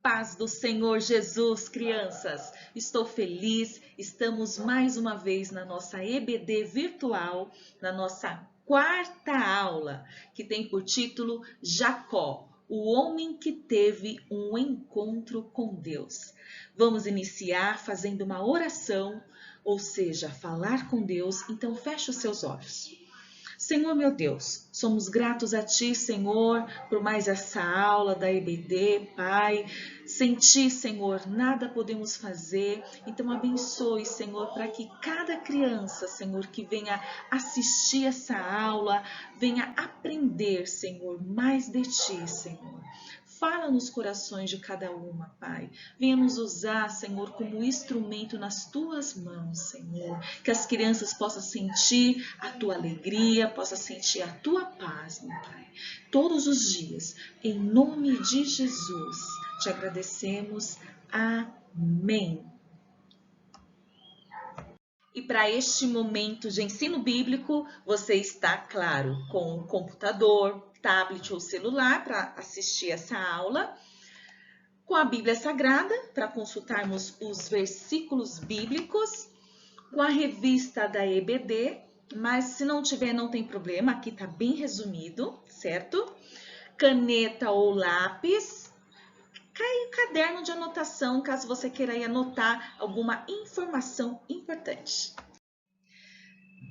paz do Senhor Jesus, crianças. Estou feliz, estamos mais uma vez na nossa EBD virtual, na nossa quarta aula, que tem por título Jacó, o homem que teve um encontro com Deus. Vamos iniciar fazendo uma oração, ou seja, falar com Deus, então feche os seus olhos. Senhor meu Deus, somos gratos a Ti, Senhor, por mais essa aula da EBD, Pai. Sem Ti, Senhor, nada podemos fazer. Então abençoe, Senhor, para que cada criança, Senhor, que venha assistir essa aula, venha aprender, Senhor, mais de Ti, Senhor. Fala nos corações de cada uma, Pai. Venha nos usar, Senhor, como instrumento nas Tuas mãos, Senhor. Que as crianças possam sentir a Tua alegria, possam sentir a Tua paz, meu Pai. Todos os dias, em nome de Jesus, te agradecemos. Amém. E para este momento de ensino bíblico, você está, claro, com o computador, tablet ou celular para assistir essa aula, com a Bíblia Sagrada para consultarmos os versículos bíblicos, com a revista da EBD, mas se não tiver, não tem problema, aqui está bem resumido, certo? Caneta ou lápis, cai o caderno de anotação, caso você queira aí anotar alguma informação importante.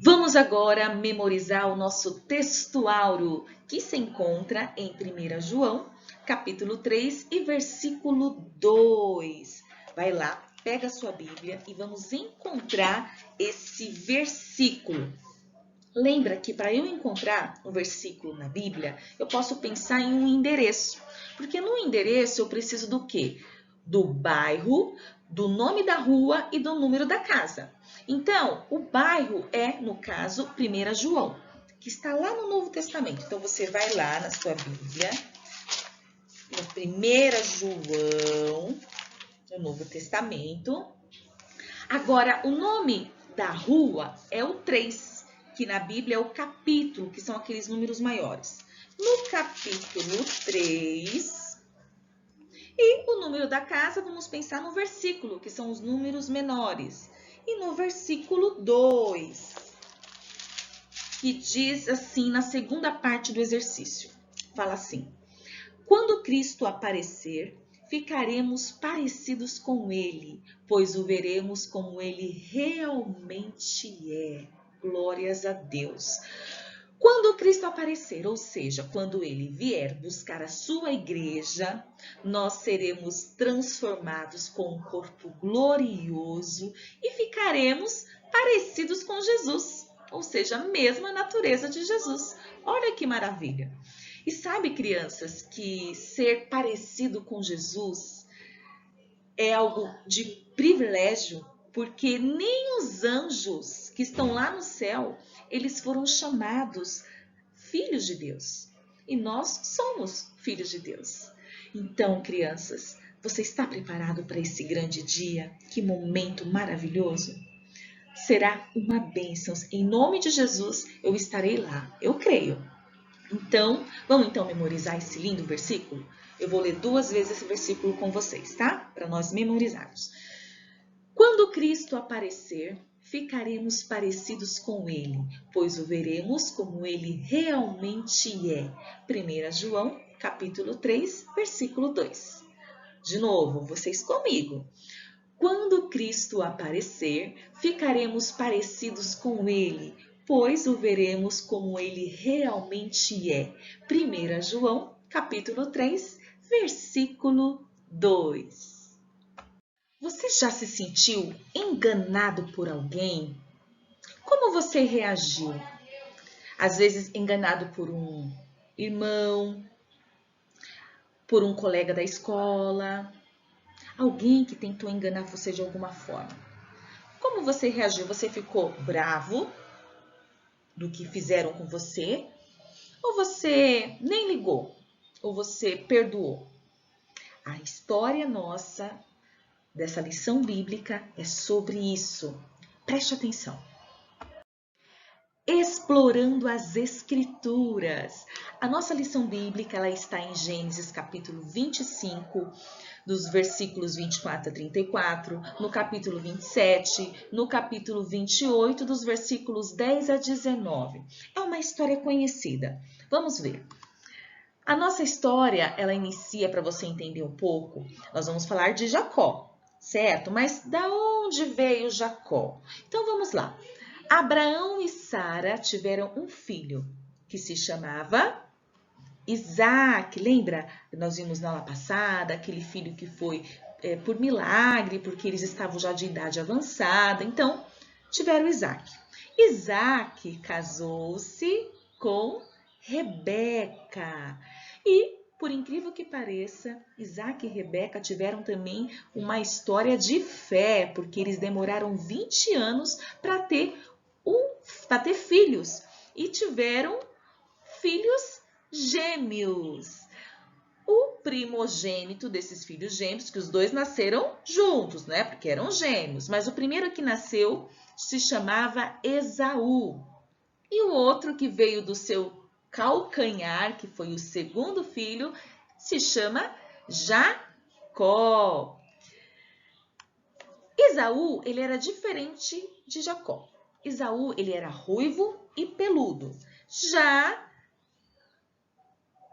Vamos agora memorizar o nosso textuário, que se encontra em 1 João, capítulo 3 e versículo 2. Vai lá, pega a sua Bíblia e vamos encontrar esse versículo. Lembra que para eu encontrar um versículo na Bíblia, eu posso pensar em um endereço. Porque no endereço eu preciso do quê? Do bairro, do nome da rua e do número da casa. Então, o bairro é, no caso, 1 João, que está lá no Novo Testamento. Então, você vai lá na sua Bíblia, no 1 João, no Novo Testamento. Agora, o nome da rua é o 3, que na Bíblia é o capítulo, que são aqueles números maiores. No capítulo 3... E o número da casa, vamos pensar no versículo, que são os números menores. E no versículo 2, que diz assim, na segunda parte do exercício, fala assim: quando Cristo aparecer, ficaremos parecidos com Ele, pois o veremos como Ele realmente é. Glórias a Deus. Quando Cristo aparecer, ou seja, quando Ele vier buscar a sua igreja, nós seremos transformados com um corpo glorioso e ficaremos parecidos com Jesus, ou seja, a mesma natureza de Jesus. Olha que maravilha! E sabe, crianças, que ser parecido com Jesus é algo de privilégio, porque nem os anjos que estão lá no céu, eles foram chamados filhos de Deus. E nós somos filhos de Deus. Então, crianças, você está preparado para esse grande dia? Que momento maravilhoso! Será uma bênção. Em nome de Jesus, eu estarei lá. Eu creio. Então, vamos então memorizar esse lindo versículo? Eu vou ler 2 vezes esse versículo com vocês, tá? Para nós memorizarmos. Quando Cristo aparecer, ficaremos parecidos com Ele, pois o veremos como Ele realmente é. 1 João, capítulo 3, versículo 2. De novo, vocês comigo. Quando Cristo aparecer, ficaremos parecidos com Ele, pois o veremos como Ele realmente é. 1 João, capítulo 3, versículo 2. Você já se sentiu enganado por alguém? Como você reagiu? Às vezes enganado por um irmão, por um colega da escola, alguém que tentou enganar você de alguma forma. Como você reagiu? Você ficou bravo do que fizeram com você? Ou você nem ligou? Ou você perdoou? A história nossa dessa lição bíblica é sobre isso. Preste atenção. Explorando as Escrituras. A nossa lição bíblica ela está em Gênesis capítulo 25, dos versículos 24 a 34, no capítulo 27, no capítulo 28, dos versículos 10 a 19. É uma história conhecida. Vamos ver. A nossa história, ela inicia, para você entender um pouco, nós vamos falar de Jacó, certo? Mas da onde veio Jacó? Então vamos lá. Abraão e Sara tiveram um filho que se chamava Isaac. Lembra? Nós vimos na aula passada aquele filho que foi por milagre, porque eles estavam já de idade avançada. Então, tiveram Isaac. Isaac casou-se com Rebeca. E, por incrível que pareça, Isaac e Rebeca tiveram também uma história de fé, porque eles demoraram 20 anos para ter filhos. E tiveram filhos gêmeos. O primogênito desses filhos gêmeos, que os dois nasceram juntos, né? Porque eram gêmeos. Mas o primeiro que nasceu se chamava Esaú. E o outro que veio do seu calcanhar, que foi o segundo filho, se chama Jacó. Esaú, ele era diferente de Jacó. Esaú, ele era ruivo e peludo. Já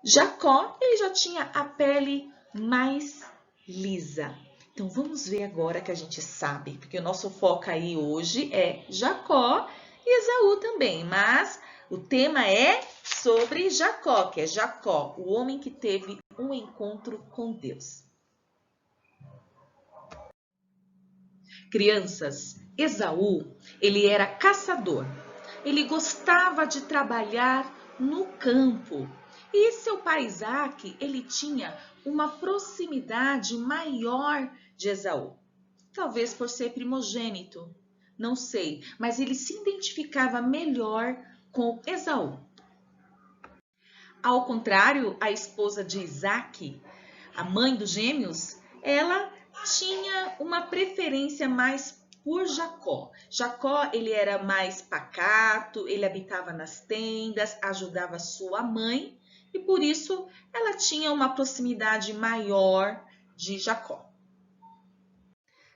Jacó, ele já tinha a pele mais lisa. Então, vamos ver agora que a gente sabe, porque o nosso foco aí hoje é Jacó e Esaú também, mas o tema é sobre Jacó, que é Jacó, o homem que teve um encontro com Deus. Crianças, Esaú, ele era caçador. Ele gostava de trabalhar no campo. E seu pai Isaac, ele tinha uma proximidade maior de Esaú. Talvez por ser primogênito, não sei, mas ele se identificava melhor com Esaú. Ao contrário, a esposa de Isaac, a mãe dos gêmeos, ela tinha uma preferência mais por Jacó. Jacó, ele era mais pacato, ele habitava nas tendas, ajudava sua mãe e por isso ela tinha uma proximidade maior de Jacó.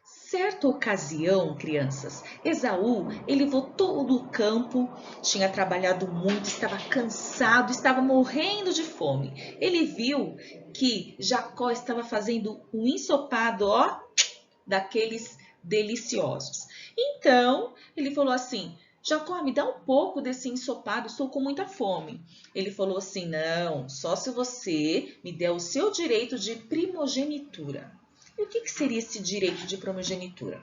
Certa ocasião, crianças, Esaú, ele voltou do campo, tinha trabalhado muito, estava cansado, estava morrendo de fome. Ele viu que Jacó estava fazendo um ensopado, daqueles deliciosos. Então, ele falou assim: Jacó, me dá um pouco desse ensopado, estou com muita fome. Ele falou assim: não, só se você me der o seu direito de primogenitura. E o que seria esse direito de primogenitura?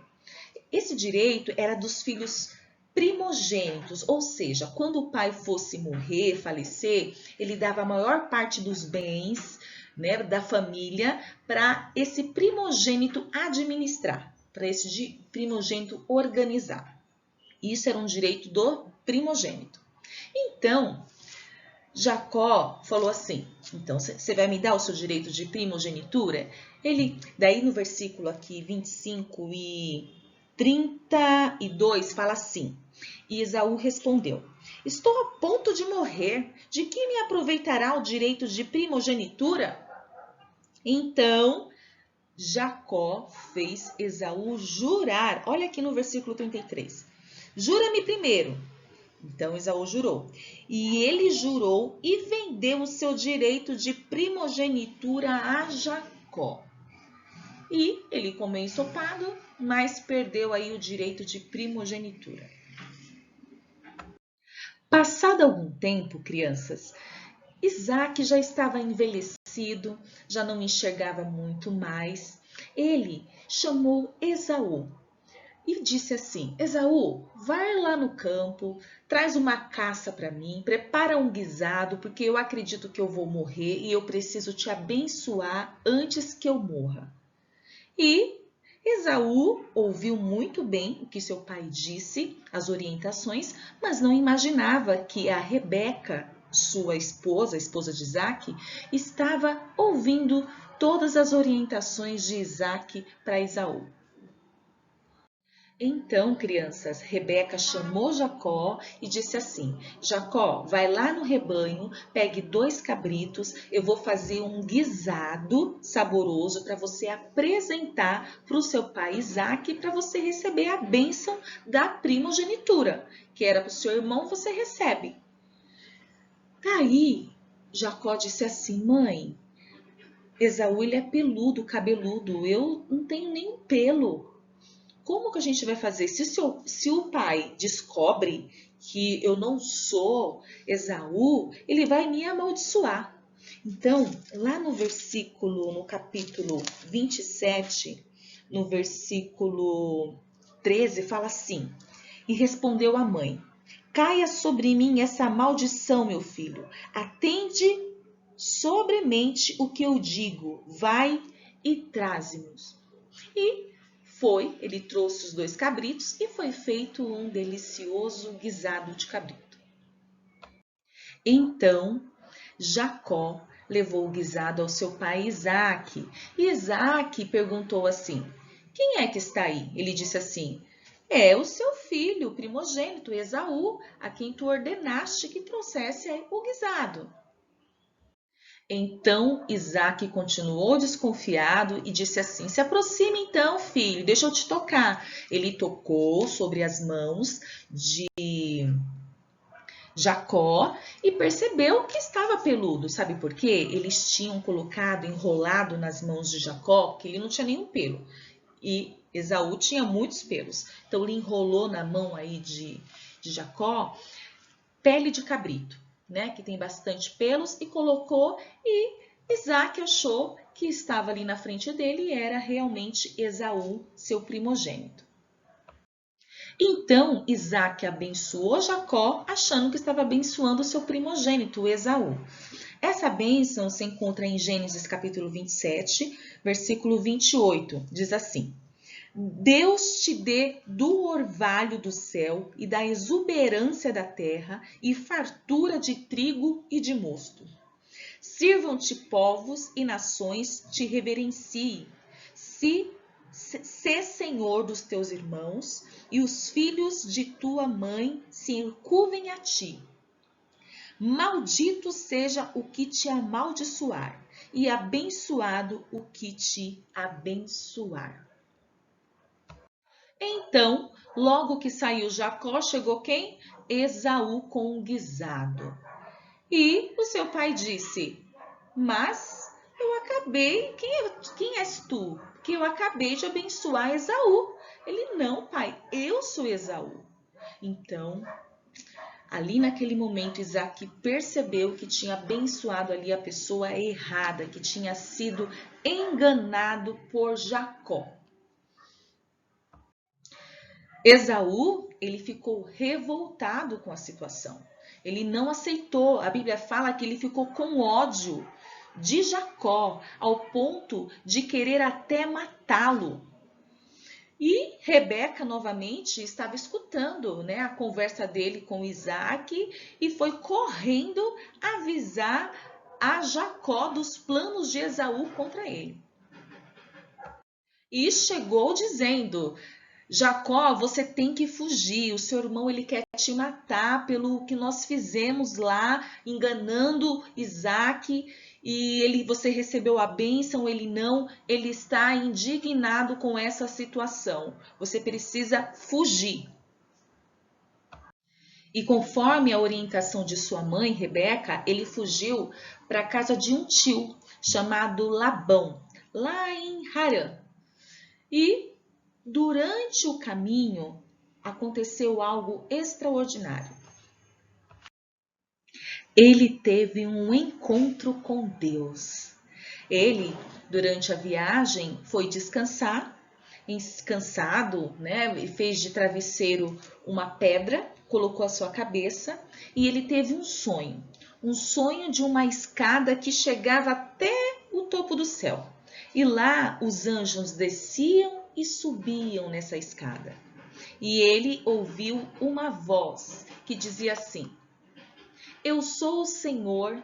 Esse direito era dos filhos primogênitos, ou seja, quando o pai fosse morrer, falecer, ele dava a maior parte dos bens, né, da família para esse primogênito administrar, para esse primogênito organizar. Isso era um direito do primogênito. Então, Jacó falou assim: então você vai me dar o seu direito de primogenitura? Daí no versículo aqui 25 e 32 fala assim: e Esaú respondeu: estou a ponto de morrer, de que me aproveitará o direito de primogenitura? Então Jacó fez Esaú jurar. Olha aqui no versículo 33. Jura-me primeiro. Então Esaú jurou. E ele jurou e vendeu o seu direito de primogenitura a Jacó. E ele comeu ensopado, mas perdeu aí o direito de primogenitura. Passado algum tempo, crianças, Isaac já estava envelhecido, já não enxergava muito mais. Ele chamou Esaú e disse assim: Esaú, vai lá no campo, traz uma caça para mim, prepara um guisado, porque eu acredito que eu vou morrer e eu preciso te abençoar antes que eu morra. E Esaú ouviu muito bem o que seu pai disse, as orientações, mas não imaginava que a Rebeca, sua esposa, a esposa de Isaac, estava ouvindo todas as orientações de Isaac para Esaú. Então, crianças, Rebeca chamou Jacó e disse assim: Jacó, vai lá no rebanho, pegue 2 cabritos, eu vou fazer um guisado saboroso para você apresentar para o seu pai Isaque, para você receber a bênção da primogenitura, que era para o seu irmão, você recebe. Daí, Jacó disse assim: mãe, Esaú ele é peludo, cabeludo, eu não tenho nenhum pelo. Como que a gente vai fazer? Se o pai descobre que eu não sou Esaú, ele vai me amaldiçoar. Então, lá no capítulo 27, no versículo 13, fala assim: E respondeu a mãe: Caia sobre mim essa maldição, meu filho. Atende sobremente o que eu digo. Vai e traze-nos. E ele trouxe os 2 cabritos e foi feito um delicioso guisado de cabrito. Então, Jacó levou o guisado ao seu pai Isaque. E Isaque perguntou assim: Quem é que está aí? Ele disse assim: É o seu filho, o primogênito, Esaú, a quem tu ordenaste que trouxesse o guisado. Então Isaque continuou desconfiado e disse assim: Se aproxime então, filho, deixa eu te tocar. Ele tocou sobre as mãos de Jacó e percebeu que estava peludo. Sabe por quê? Eles tinham enrolado nas mãos de Jacó, que ele não tinha nenhum pelo. E Esaú tinha muitos pelos. Então ele enrolou na mão aí de Jacó pele de cabrito, né, que tem bastante pelos, e colocou, e Isaque achou que estava ali na frente dele e era realmente Esaú, seu primogênito. Então Isaque abençoou Jacó, achando que estava abençoando o seu primogênito, Esaú. Essa bênção se encontra em Gênesis capítulo 27, versículo 28, diz assim: Deus te dê do orvalho do céu e da exuberância da terra e fartura de trigo e de mosto. Sirvam-te povos e nações te reverenciem. Sê senhor dos teus irmãos e os filhos de tua mãe se encurvem a ti. Maldito seja o que te amaldiçoar e abençoado o que te abençoar. Então, logo que saiu Jacó, chegou quem? Esaú com um guisado. E o seu pai disse: Mas eu acabei, quem és tu? Que eu acabei de abençoar Esaú. Ele: Não, pai, eu sou Esaú. Então, ali naquele momento, Isaque percebeu que tinha abençoado ali a pessoa errada, que tinha sido enganado por Jacó. Esaú, ele ficou revoltado com a situação. Ele não aceitou. A Bíblia fala que ele ficou com ódio de Jacó, ao ponto de querer até matá-lo. E Rebeca, novamente, estava escutando, né, a conversa dele com Isaque e foi correndo avisar a Jacó dos planos de Esaú contra ele. E chegou dizendo: Jacó, você tem que fugir. O seu irmão ele quer te matar pelo que nós fizemos lá, enganando Isaque. E você recebeu a bênção, ele não. Ele está indignado com essa situação. Você precisa fugir. E conforme a orientação de sua mãe, Rebeca, ele fugiu para a casa de um tio chamado Labão, lá em Harã. E durante o caminho, aconteceu algo extraordinário. Ele teve um encontro com Deus. Ele, durante a viagem, foi descansar, cansado, né? E fez de travesseiro uma pedra, colocou a sua cabeça e ele teve um sonho de uma escada que chegava até o topo do céu. E lá os anjos desciam e subiam nessa escada. E ele ouviu uma voz que dizia assim: Eu sou o Senhor,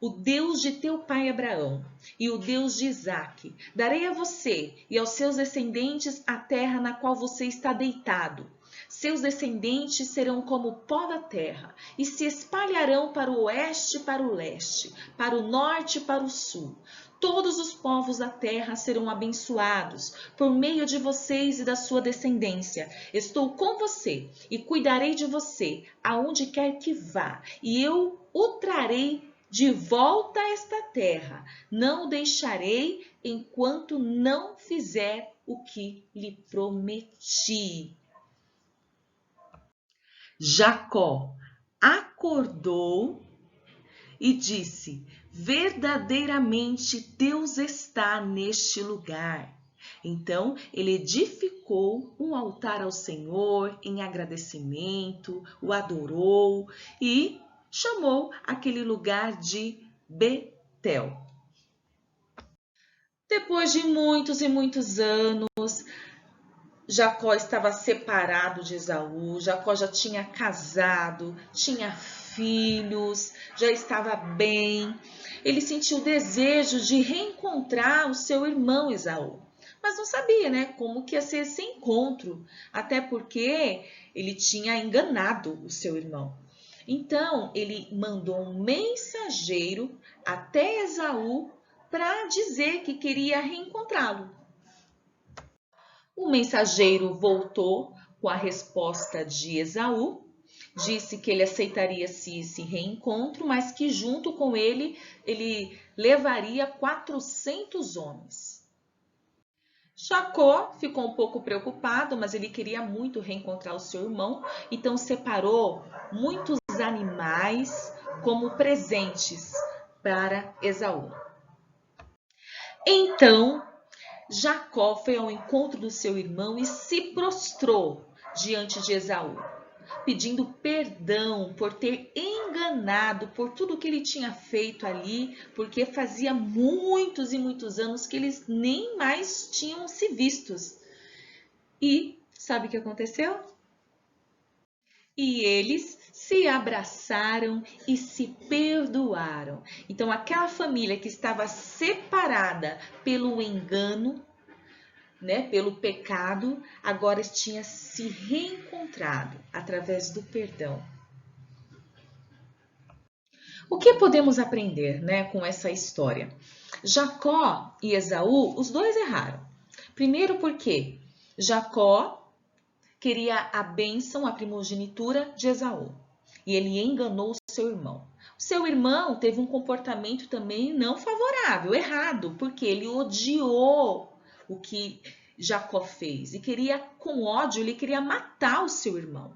o Deus de teu pai Abraão e o Deus de Isaque, darei a você e aos seus descendentes a terra na qual você está deitado. Seus descendentes serão como o pó da terra e se espalharão para o oeste e para o leste, para o norte e para o sul. Todos os povos da terra serão abençoados por meio de vocês e da sua descendência. Estou com você e cuidarei de você aonde quer que vá, e eu o trarei de volta a esta terra. Não o deixarei enquanto não fizer o que lhe prometi. Jacó acordou e disse: verdadeiramente Deus está neste lugar. Então ele edificou um altar ao Senhor em agradecimento, o adorou e chamou aquele lugar de Betel. Depois de muitos e muitos anos, Jacó estava separado de Esaú, Jacó já tinha casado, tinha filhos, já estava bem. Ele sentiu o desejo de reencontrar o seu irmão Esaú, mas não sabia, né, como que ia ser esse encontro, até porque ele tinha enganado o seu irmão. Então, ele mandou um mensageiro até Esaú para dizer que queria reencontrá-lo. O mensageiro voltou com a resposta de Esaú, disse que ele aceitaria esse reencontro, mas que junto com ele levaria 400 homens. Jacó ficou um pouco preocupado, mas ele queria muito reencontrar o seu irmão, então separou muitos animais como presentes para Esaú. Então, Jacó foi ao encontro do seu irmão e se prostrou diante de Esaú, pedindo perdão por ter enganado, por tudo que ele tinha feito ali, porque fazia muitos e muitos anos que eles nem mais tinham se vistos. E sabe o que aconteceu? E eles se abraçaram e se perdoaram. Então, aquela família que estava separada pelo engano, né, pelo pecado, agora tinha se reencontrado através do perdão. O que podemos aprender, né, com essa história? Jacó e Esaú, os dois erraram. Primeiro porque Jacó queria a bênção, a primogenitura de Esaú, e ele enganou o seu irmão. O seu irmão teve um comportamento também não favorável, errado, porque ele odiou o que Jacó fez e queria, com ódio, ele queria matar o seu irmão,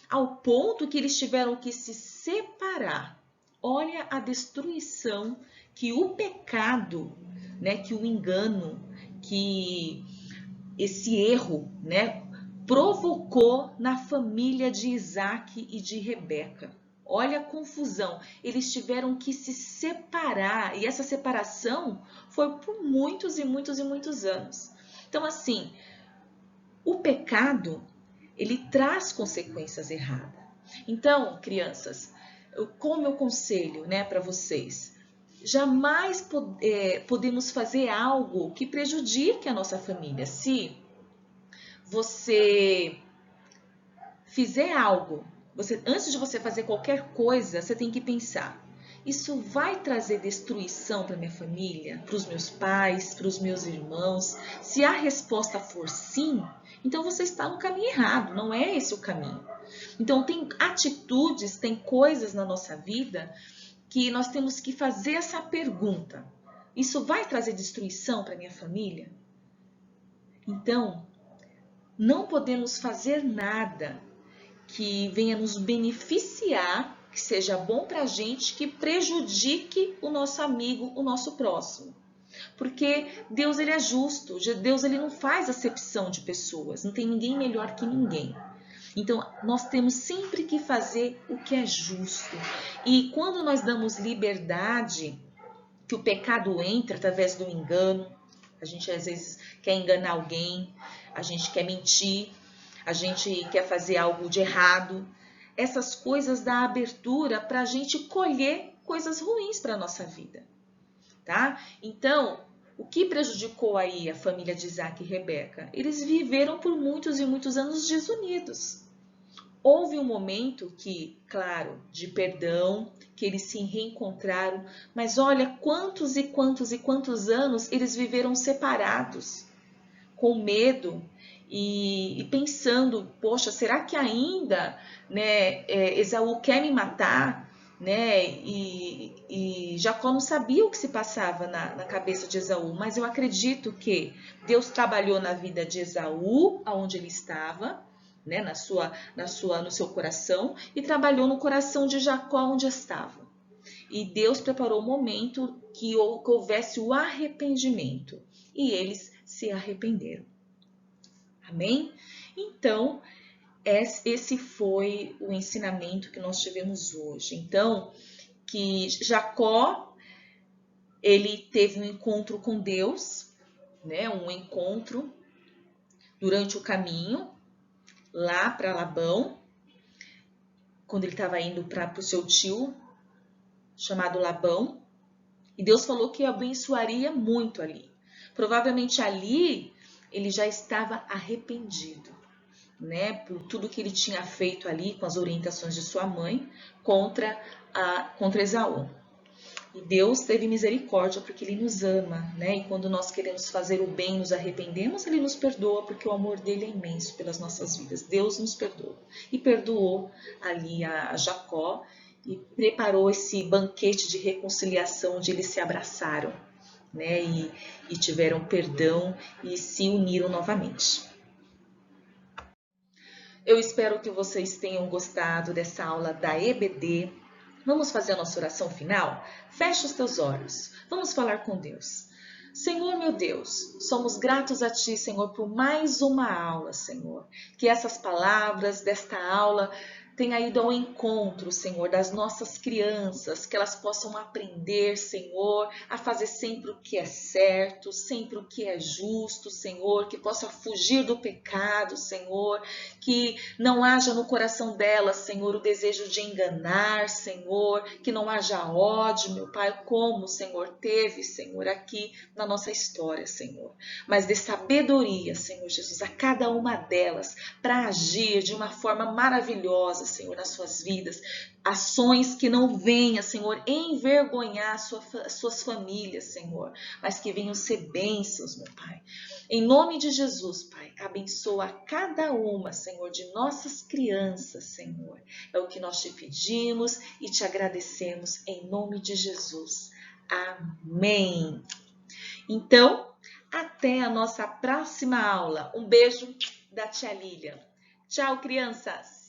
ao ponto que eles tiveram que se separar. Olha a destruição que o pecado, né, que o engano, que esse erro, né, provocou na família de Isaque e de Rebeca. Olha a confusão. Eles tiveram que se separar e essa separação foi por muitos e muitos e muitos anos. Então, assim, o pecado, ele traz consequências erradas. Então, crianças, como eu conselho, né, para vocês, jamais podemos fazer algo que prejudique a nossa família. Se você fizer algo, antes de você fazer qualquer coisa, você tem que pensar: isso vai trazer destruição para minha família, para os meus pais, para os meus irmãos? Se a resposta for sim, então você está no caminho errado, não é esse o caminho. Então tem atitudes, tem coisas na nossa vida que nós temos que fazer essa pergunta: isso vai trazer destruição para minha família? Então, não podemos fazer nada que venha nos beneficiar, que seja bom para a gente, que prejudique o nosso amigo, o nosso próximo. Porque Deus, ele é justo, Deus, ele não faz acepção de pessoas, não tem ninguém melhor que ninguém. Então, nós temos sempre que fazer o que é justo. E quando nós damos liberdade, que o pecado entra através do engano, a gente às vezes quer enganar alguém, a gente quer mentir, a gente quer fazer algo de errado. Essas coisas dão abertura para a gente colher coisas ruins para a nossa vida, tá? Então, o que prejudicou aí a família de Isaac e Rebeca? Eles viveram por muitos e muitos anos desunidos. Houve um momento que, claro, de perdão, que eles se reencontraram, mas olha quantos e quantos e quantos anos eles viveram separados, com medo e pensando, poxa, será que ainda, né, Esaú quer me matar? Né? E Jacó não sabia o que se passava na cabeça de Esaú, mas eu acredito que Deus trabalhou na vida de Esaú, aonde ele estava, né, no seu coração, e trabalhou no coração de Jacó, onde estava. E Deus preparou o momento que houvesse o arrependimento, e eles se arrependeram. Amém? Então, esse foi o ensinamento que nós tivemos hoje. Então, que Jacó, ele teve um encontro com Deus, né? Um encontro durante o caminho, lá para Labão, quando ele estava indo para o seu tio, chamado Labão, e Deus falou que abençoaria muito ali. Provavelmente ali ele já estava arrependido, né, por tudo que ele tinha feito ali com as orientações de sua mãe contra Esaú. E Deus teve misericórdia porque Ele nos ama, né? E quando nós queremos fazer o bem, nos arrependemos, Ele nos perdoa porque o amor dele é imenso pelas nossas vidas. Deus nos perdoa. E perdoou ali a Jacó e preparou esse banquete de reconciliação onde eles se abraçaram, né? E tiveram perdão e se uniram novamente. Eu espero que vocês tenham gostado dessa aula da EBD. Vamos fazer a nossa oração final? Feche os teus olhos. Vamos falar com Deus. Senhor, meu Deus, somos gratos a Ti, Senhor, por mais uma aula, Senhor. Que essas palavras desta aula tenha ido ao encontro, Senhor, das nossas crianças, que elas possam aprender, Senhor, a fazer sempre o que é certo, sempre o que é justo, Senhor, que possa fugir do pecado, Senhor, que não haja no coração delas, Senhor, o desejo de enganar, Senhor, que não haja ódio, meu Pai, como, Senhor, teve, Senhor, aqui na nossa história, Senhor, mas dê sabedoria, Senhor Jesus, a cada uma delas, para agir de uma forma maravilhosa, Senhor, nas suas vidas, ações que não venham, Senhor, envergonhar suas famílias, Senhor, mas que venham ser bênçãos, meu Pai. Em nome de Jesus, Pai, abençoa cada uma, Senhor, de nossas crianças, Senhor. É o que nós te pedimos e te agradecemos em nome de Jesus. Amém. Então, até a nossa próxima aula. Um beijo da tia Lilian. Tchau, crianças!